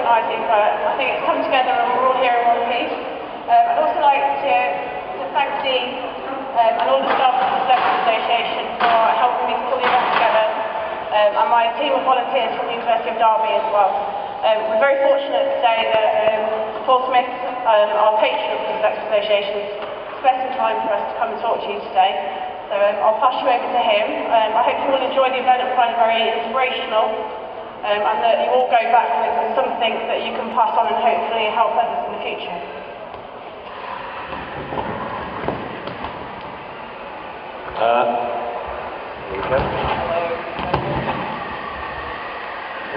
organising, but I think it's come together and we're all here in one piece. I'd also like to thank Dean and all the staff of the Dyslexia Association for helping me to pull the event together, and my team of volunteers from the University of Derby as well. We're very fortunate today that Paul Smith, our patron of the Dyslexia Association, spent some time for us to come and talk to you today. So I'll pass you over to him. I hope you all enjoy the event and find it very inspirational, and that you all go back with something that you can pass on and hopefully help others in the future. Here we go.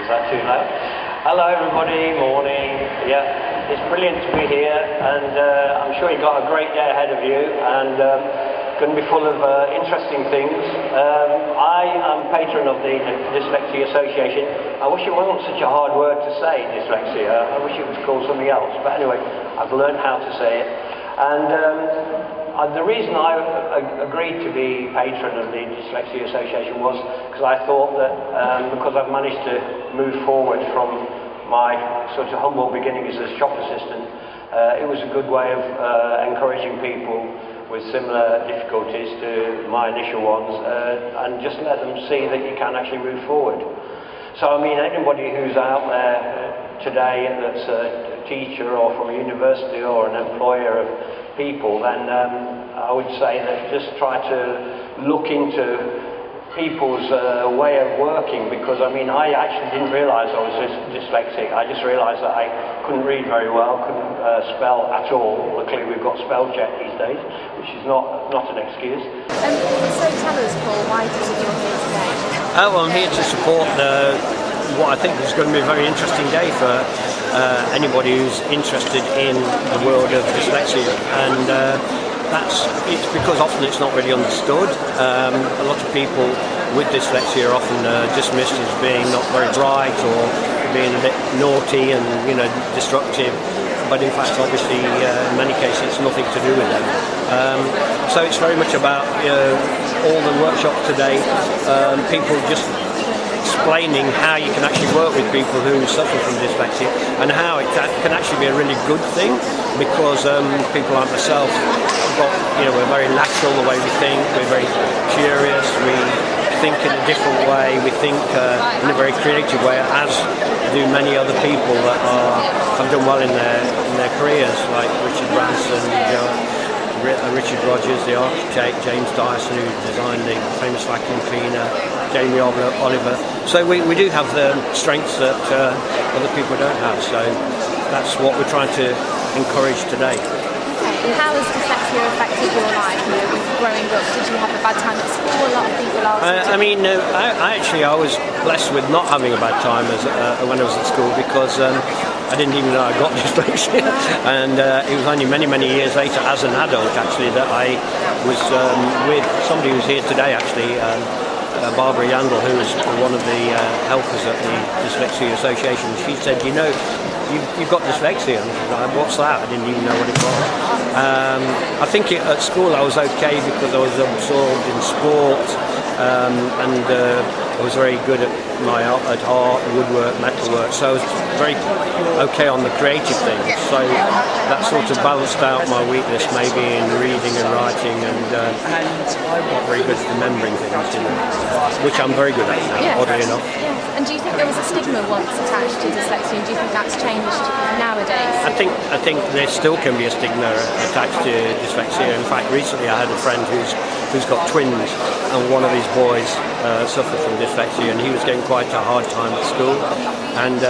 Is that too loud? Hello everybody, morning. Yeah, it's brilliant to be here, and I'm sure you've got a great day ahead of you, and going to be full of interesting things. I am patron of the Dyslexia Association. I wish it wasn't such a hard word to say, dyslexia. I wish it was called something else, but anyway, I've learned how to say it. And the reason I agreed to be patron of the Dyslexia Association was because I thought that because I've managed to move forward from my sort of humble beginnings as shop assistant, it was a good way of encouraging people with similar difficulties to my initial ones, and just let them see that you can actually move forward. So I mean, anybody who's out there today that's a teacher or from a university or an employer of people, then I would say that just try to look into people's way of working, because I mean, I actually didn't realise I was dyslexic. I just realised that I couldn't read very well, couldn't spell at all. Luckily we've got spell check these days, which is not an excuse. So tell us, Paul, why did you you're here today? Well, I'm here to support what I think is going to be a very interesting day for anybody who's interested in the world of dyslexia, and it's because often it's not really understood. A lot of people with dyslexia are often dismissed as being not very bright or being a bit naughty and destructive, but in fact obviously in many cases it's nothing to do with them. So it's very much about all the workshops today, people just explaining how you can actually work with people who suffer from dyslexia, and how it can actually be a really good thing, because people like myself, we're very natural the way we think, we're very curious, we think in a different way, we think in a very creative way, as do many other people that have done well in their careers, like Richard Branson, Richard Rogers, the architect, James Dyson, who designed the famous vacuum cleaner, Jamie Oliver. So we do have the strengths that other people don't have, so that's what we're trying to encourage today. And how has dyslexia affected your life? Growing up, did you have a bad time at school? A lot of people ask. I was blessed with not having a bad time when I was at school, because I didn't even know I got dyslexia, and it was only many years later, as an adult actually, that I was with somebody who's here today actually, Barbara Yandel, who was one of the helpers at the Dyslexia Association. She said, you've got dyslexia. And I was like, what's that? I didn't even know what it was. I think at school I was okay because I was absorbed in sport, and I was very good at art, woodwork, metalwork, so I was very okay on the creative things. So that sort of balanced out my weakness maybe in reading and writing, and not very good at remembering things, which I'm very good at now, oddly enough. Yes. And do you think there was a stigma once attached to dyslexia, and do you think that's changed nowadays? I think there still can be a stigma attached to dyslexia. In fact, recently I had a friend who's got twins, and one of his boys suffered from dyslexia, and he was getting quite a hard time at school. And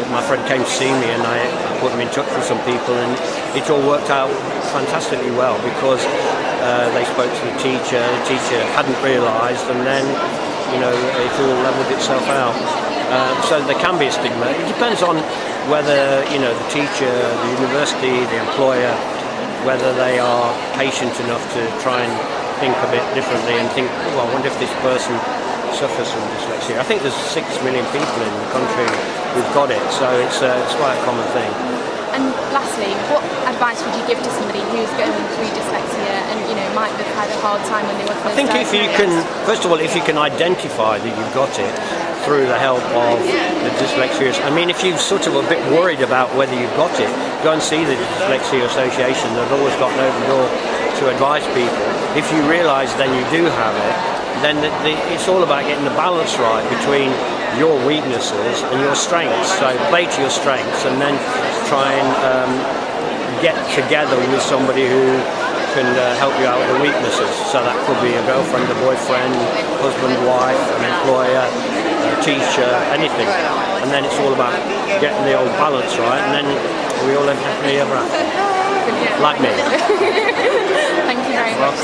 my friend came to see me, and I put him in touch with some people, and it all worked out fantastically well, because they spoke to the teacher hadn't realised, and then it all levelled itself out. So there can be a stigma. It depends on whether the teacher, the university, the employer, whether they are patient enough to try and think a bit differently and think, well, I wonder if this person suffers from dyslexia. I think there's 6 million people in the country who've got it, so it's quite a common thing. And lastly, what advice would you give to somebody who's going through dyslexia and might have had a hard time when they were first I think if you can, first of all, if you can identify that you've got it, through the help of the Dyslexia. I mean, if you're sort of a bit worried about whether you've got it, go and see the Dyslexia Association. They've always got an open door to advise people. If you realise then you do have it, then it's all about getting the balance right between your weaknesses and your strengths. So play to your strengths and then try and get together with somebody who can help you out with the weaknesses. So that could be a girlfriend, a boyfriend, husband, wife, an employer, a teacher, anything. And then it's all about getting the old balance right, and then we all live happily ever after. Like me. Thank you very much.